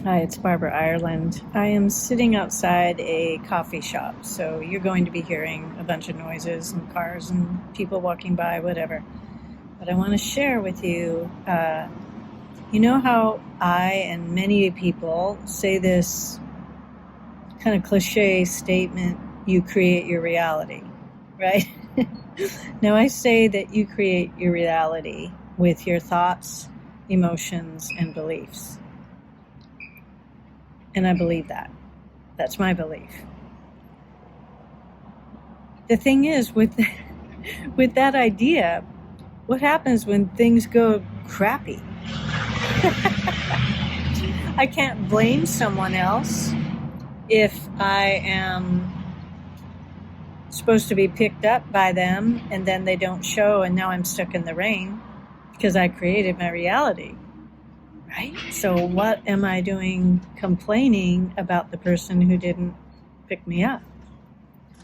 Hi, it's Barbara Ireland. I am sitting outside a coffee shop, so you're going to be hearing a bunch of noises and cars and people walking by, whatever. But I want to share with you, you know how I and many people say this kind of cliche statement, you create your reality, right? Now, I say that you create your reality with your thoughts, emotions, and beliefs. And I believe that. That's my belief. The thing is, with that idea, what happens when things go crappy? I can't blame someone else if I am supposed to be picked up by them and then they don't show and now I'm stuck in the rain because I created my reality. Right? So what am I doing complaining about the person who didn't pick me up?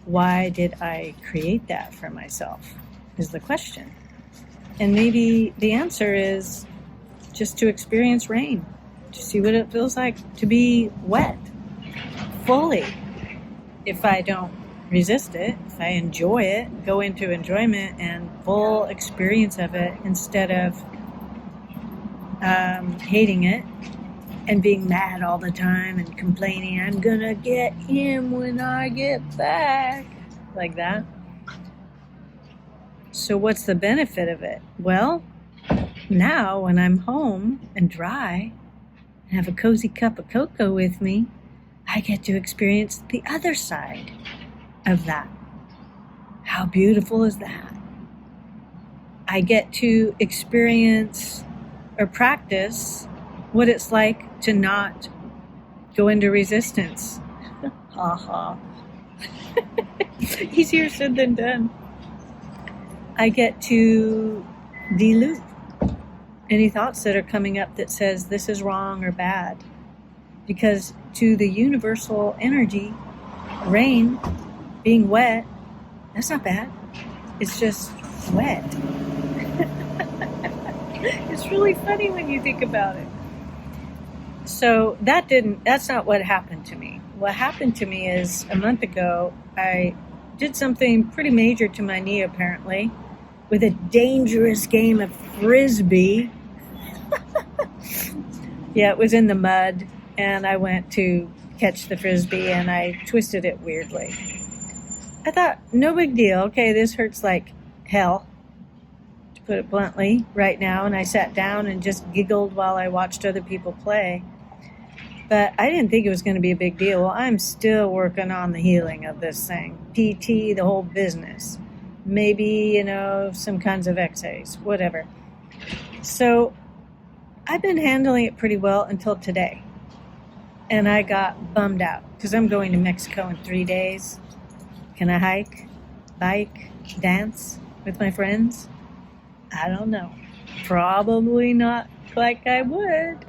Why did I create that for myself is the question. And maybe the answer is just to experience rain, to see what it feels like to be wet fully. If I don't resist it, if I enjoy it, go into enjoyment and full experience of it instead of hating it and being mad all the time and complaining, I'm gonna get him when I get back, like that. So what's the benefit of it? Well, now when I'm home and dry and have a cozy cup of cocoa with me, I get to experience the other side of that. How beautiful is that? I get to experience or practice what it's like to not go into resistance. Ha ha. Easier said than done. I get to deloop any thoughts that are coming up that says this is wrong or bad. Because to the universal energy, rain, being wet, that's not bad. It's just wet. It's really funny when you think about it. So that's not what happened to me. What happened to me is a month ago, I did something pretty major to my knee apparently with a dangerous game of frisbee. Yeah, it was in the mud and I went to catch the frisbee and I twisted it weirdly. I thought, no big deal. Okay, this hurts like hell, to put it bluntly, right now. And I sat down and just giggled while I watched other people play. But I didn't think it was going to be a big deal. Well, I'm still working on the healing of this thing. PT, the whole business. Maybe, some kinds of x-rays, whatever. So I've been handling it pretty well until today. And I got bummed out because I'm going to Mexico in 3 days. Can I hike, bike, dance with my friends? I don't know. Probably not like I would.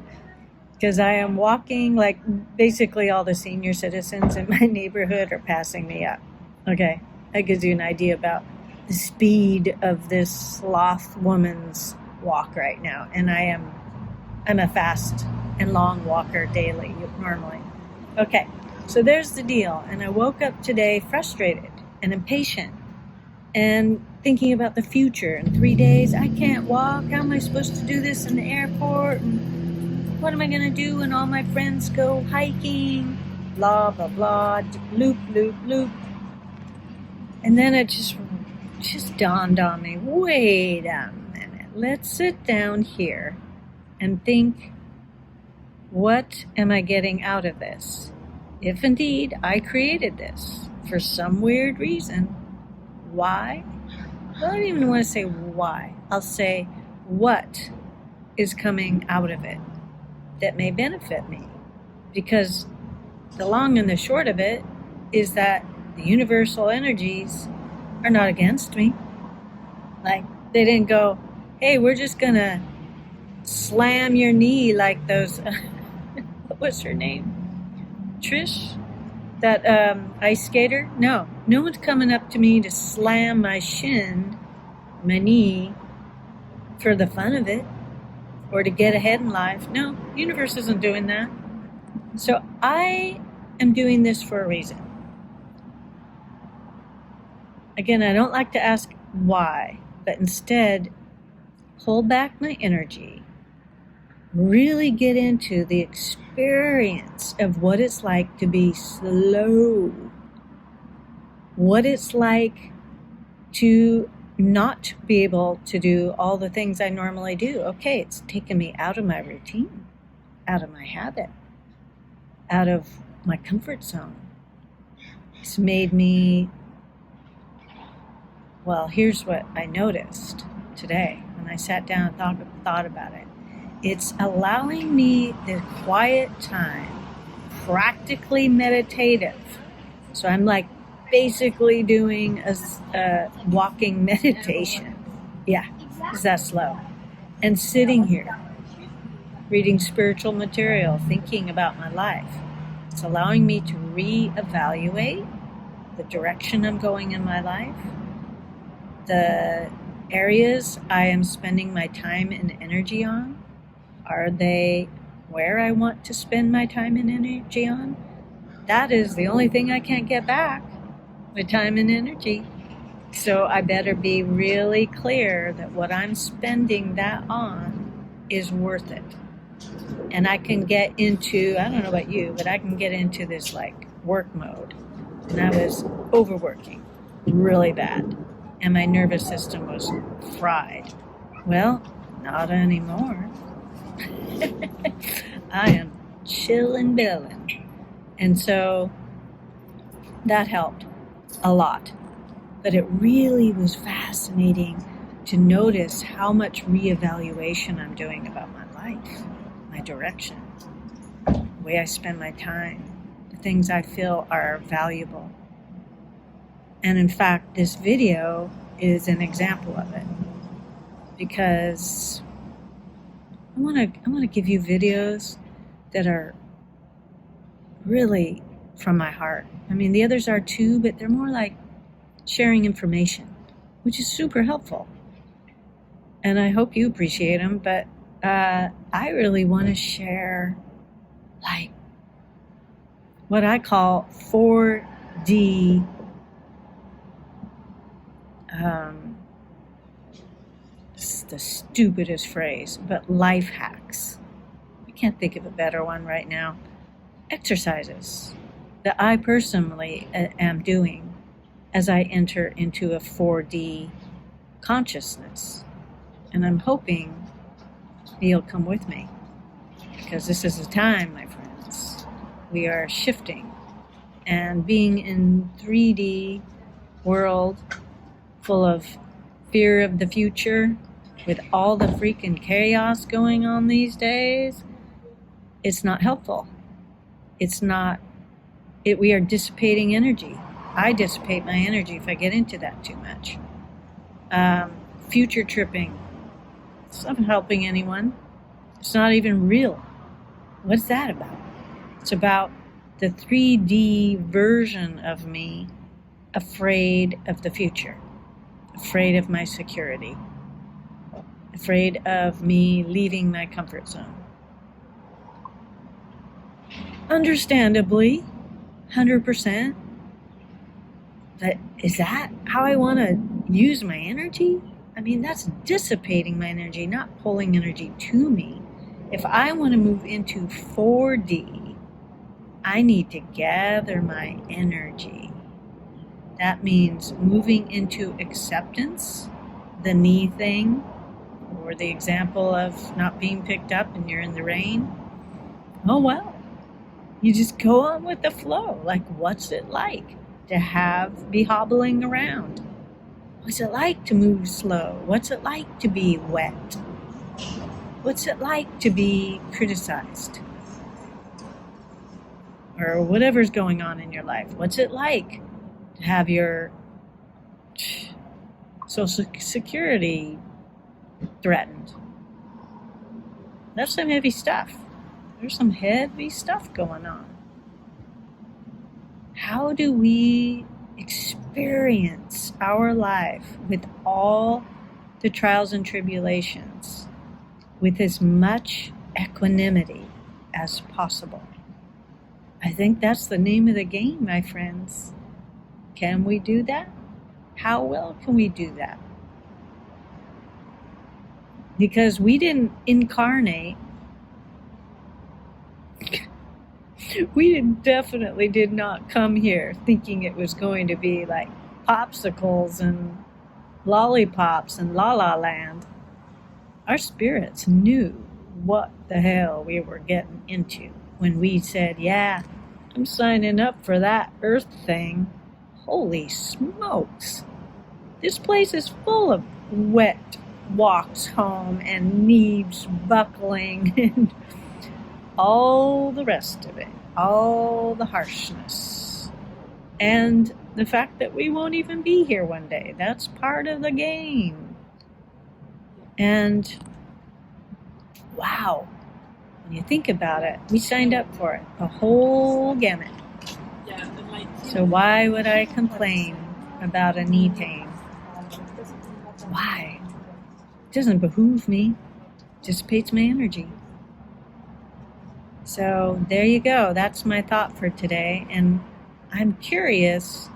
Because I am walking, like basically all the senior citizens in my neighborhood are passing me up. Okay, that gives you an idea about the speed of this sloth woman's walk right now. And I'm a fast and long walker daily, normally. Okay, so there's the deal. And I woke up today frustrated and impatient and thinking about the future. In 3 days, I can't walk. How am I supposed to do this in the airport? And what am I going to do when all my friends go hiking? Blah, blah, blah, loop, loop, loop. And then it just dawned on me, wait a minute. Let's sit down here and think, what am I getting out of this? If indeed I created this for some weird reason, why? Well, I don't even want to say why. I'll say what is coming out of it that may benefit me. Because the long and the short of it is that the universal energies are not against me. Like, they didn't go, hey, we're just going to slam your knee like those, what was her name? Trish? That ice skater? No one's coming up to me to slam my shin, my knee, for the fun of it. Or to get ahead in life. No, the universe isn't doing that. So I am doing this for a reason. Again, I don't like to ask why, but instead pull back my energy, really get into the experience of what it's like to be slow, what it's like to not be able to do all the things I normally do. Okay, it's taken me out of my routine, out of my habit, out of my comfort zone. It's made me, well, here's what I noticed today when I sat down and thought about it. It's allowing me the quiet time, practically meditative. So I'm like basically doing a walking meditation. Yeah, is that slow? And sitting here, reading spiritual material, thinking about my life. It's allowing me to reevaluate the direction I'm going in my life, the areas I am spending my time and energy on. Are they where I want to spend my time and energy on? That is the only thing I can't get back, my time and energy. So I better be really clear that what I'm spending that on is worth it. And I can get into, I don't know about you, but I can get into this like work mode. And I was overworking really bad. And my nervous system was fried. Well, not anymore. I am chillin' billin'. And so that helped a lot. But it really was fascinating to notice how much reevaluation I'm doing about my life, my direction, the way I spend my time, the things I feel are valuable. And in fact, this video is an example of it, because I want to give you videos that are really from my heart. I mean, the others are too, but they're more like sharing information, which is super helpful. And I hope you appreciate them, but I really want to share like what I call 4D it's the stupidest phrase, but life hacks. I can't think of a better one right now. Exercises that I personally am doing as I enter into a 4D consciousness. And I'm hoping you'll come with me, because this is a time, my friends, we are shifting, and being in 3D world full of fear of the future with all the freaking chaos going on these days, it's not helpful. We are dissipating energy. I dissipate my energy if I get into that too much. Future tripping. It's not helping anyone. It's not even real. What's that about? It's about the 3D version of me afraid of the future, afraid of my security, afraid of me leaving my comfort zone. Understandably, 100%. But is that how I want to use my energy? I mean, that's dissipating my energy, not pulling energy to me. If I want to move into 4D, I need to gather my energy. That means moving into acceptance, the knee thing, or the example of not being picked up and you're in the rain. Oh, well, you just go on with the flow. Like, what's it like to be hobbling around? What's it like to move slow? What's it like to be wet? What's it like to be criticized? Or whatever's going on in your life. What's it like to have your Social Security threatened? That's some heavy stuff. There's some heavy stuff going on. How do we experience our life with all the trials and tribulations with as much equanimity as possible? I think that's the name of the game, my friends. Can we do that? How well can we do that? Because we didn't incarnate. We definitely did not come here thinking it was going to be like popsicles and lollipops and la la land. Our spirits knew what the hell we were getting into when we said, yeah, I'm signing up for that earth thing. Holy smokes. This place is full of wet walks home and knees buckling and all the rest of it, all the harshness. And the fact that we won't even be here one day, that's part of the game. And wow, when you think about it, we signed up for it, the whole gamut. So why would I complain about a knee pain? Why? It doesn't behoove me. It dissipates my energy. So there you go. That's my thought for today. And I'm curious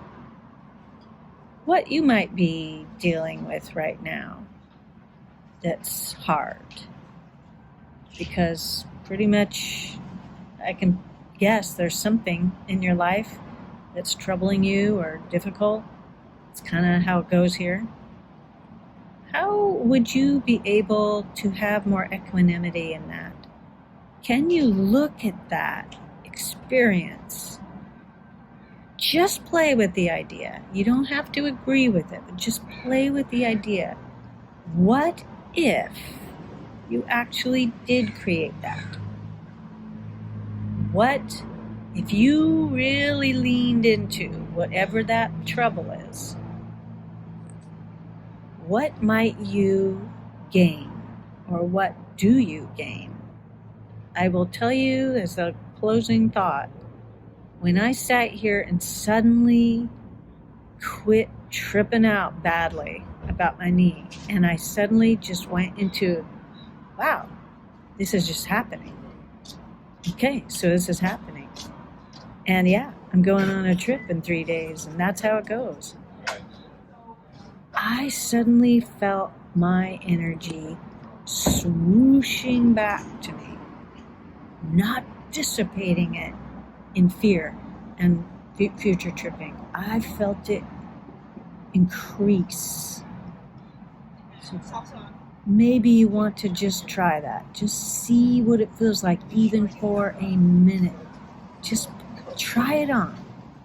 what you might be dealing with right now that's hard. Because pretty much I can guess there's something in your life that's troubling you or difficult. It's kind of how it goes here. How would you be able to have more equanimity in that? Can you look at that experience? Just play with the idea. You don't have to agree with it, but just play with the idea. What if you actually did create that? What if you really leaned into whatever that trouble is? What might you gain, or what do you gain? I will tell you as a closing thought, when I sat here and suddenly quit tripping out badly about my knee, and I suddenly just went into, wow, this is just happening. Okay, so this is happening. And yeah, I'm going on a trip in 3 days, and that's how it goes. I suddenly felt my energy swooshing back to me, not dissipating it in fear and future tripping. I felt it increase. So maybe you want to just try that. Just see what it feels like, even for a minute. Just try it on,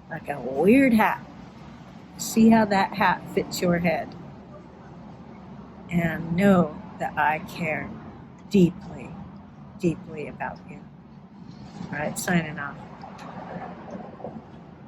like a weird hat. See how that hat fits your head. And know that I care deeply, deeply about you. All right, signing off.